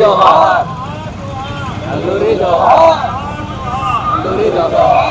జోహార్ అల్లూరి జోహార్ అల్లూరి జోహార్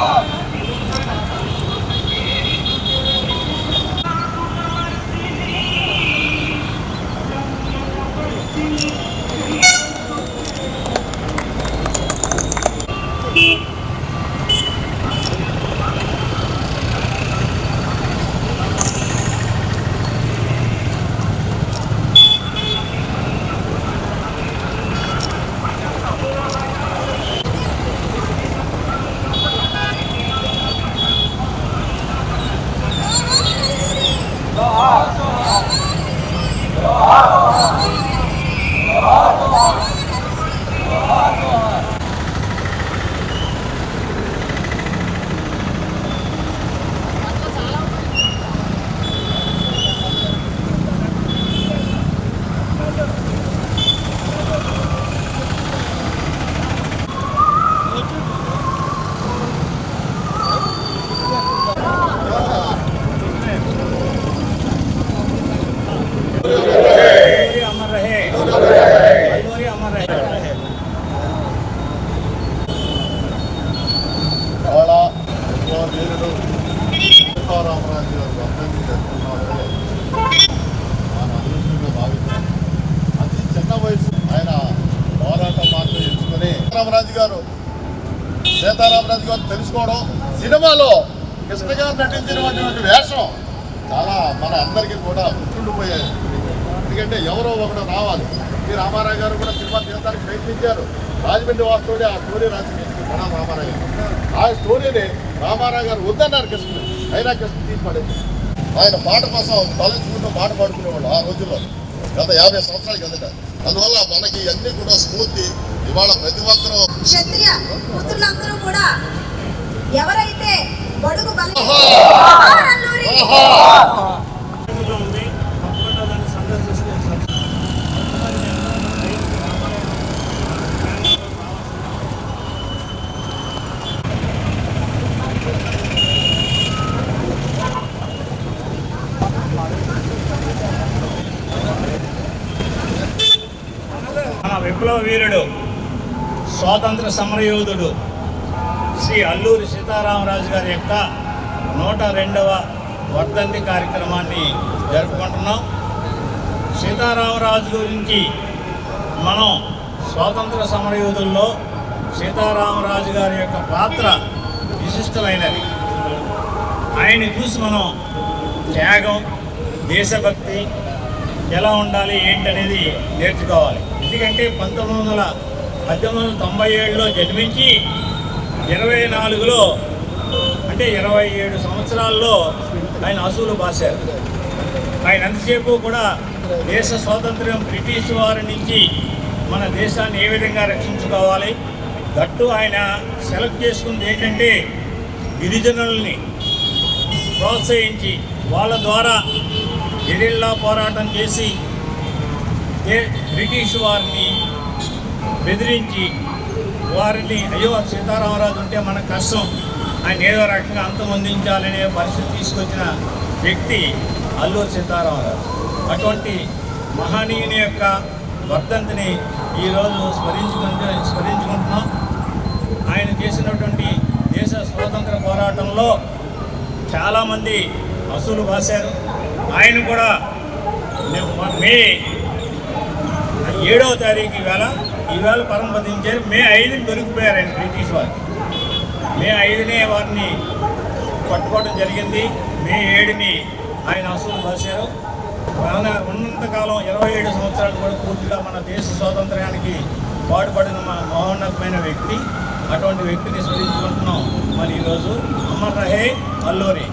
అతి చిన్న వయసు ఆయన పోరాట మార్గం ఎంచుకొని సీతారామరాజు గారు తెలుసుకోవడం, సినిమాలో కృష్ణ గారు నటించినటువంటి వేషం చాలా మన అందరికీ కూడా గుర్తుండిపోయాయి. ఎందుకంటే ఎవరో ఒకడు రావాలి. రామారావు గారు కూడా సినిమా తీయడానికి ప్రయత్నించారు. రాజమండ్రి వాస్తవుడే ఆ స్టోరీ రాసి రామారావు గారు ఆ స్టోరీని రామారావు గారు వద్దన్నారు కృష్ణ, అయినా కృష్ణ తీసిపడేది. ఆయన పాట కోసం తలచుకుంటూ పాట పాడుకునేవాళ్ళు ఆ రోజుల్లో, గత 50 సంవత్సరాల కిందట. అందువల్ల మనకి అన్ని కూడా స్ఫూర్తి. ఇవాళ ప్రతి ఒక్కరూ క్షత్రియ పుత్రులందరూ కూడా ఎవరైతే బడుగు విప్లవ వీరుడు, స్వాతంత్ర సమరయోధుడు శ్రీ అల్లూరి సీతారామరాజు గారి యొక్క 102వ వర్ధంతి కార్యక్రమాన్ని జరుపుకుంటున్నాం. సీతారామరాజు గురించి మనం స్వాతంత్ర సమరయోధుల్లో సీతారామరాజు గారి యొక్క పాత్ర విశిష్టమైనది. ఆయన్ని చూసి మనం త్యాగం, దేశభక్తి ఎలా ఉండాలి ఏంటనేది నేర్చుకోవాలి. ఎందుకంటే 1897లో జన్మించి 24లో అంటే 27 సంవత్సరాల్లో ఆయన అసూలు బాశారు. ఆయన అంతసేపు కూడా దేశ స్వాతంత్ర్యం బ్రిటిష్ వారి నుంచి మన దేశాన్ని ఏ విధంగా రక్షించుకోవాలి, గట్టు ఆయన సెలెక్ట్ చేసుకుంది ఏంటంటే గిరిజనుల్ని ప్రోత్సహించి వాళ్ళ ద్వారా గెరిల్లా పోరాటం చేసి బ్రిటిష్ వారిని బెదిరించి వారిని అయ్యో సీతారామరాజు ఉంటే మనకు కష్టం, ఆయన ఏదో రకంగా అంతమొందించాలనే పరిస్థితి తీసుకొచ్చిన వ్యక్తి అల్లూరి సీతారామరాజు. అటువంటి మహనీయుని యొక్క వర్ధంతిని ఈరోజు స్మరించుకుంటున్నాం. ఆయన చేసినటువంటి దేశ స్వాతంత్ర పోరాటంలో చాలామంది అసూలు బాశారు. ఆయన కూడా మే 7వ తారీఖు ఈవేళ పరంపదించారు. మే 5ని దొరికిపోయారు ఆయన బ్రిటిష్ వారికి. మే 5నే వారిని పట్టుకోవడం జరిగింది. మే 7ని ఆయన అసూలు బాశారు. ఆయన ఉన్నంతకాలం 27 సంవత్సరాలు కూడా పూర్తిగా మన దేశ స్వాతంత్ర్యానికి పాటుపడిన మహోన్నతమైన వ్యక్తి. అటువంటి వ్యక్తిని స్మరించుకుంటున్నాం. మరి ఈరోజు అమర్ రహే అల్లూరి.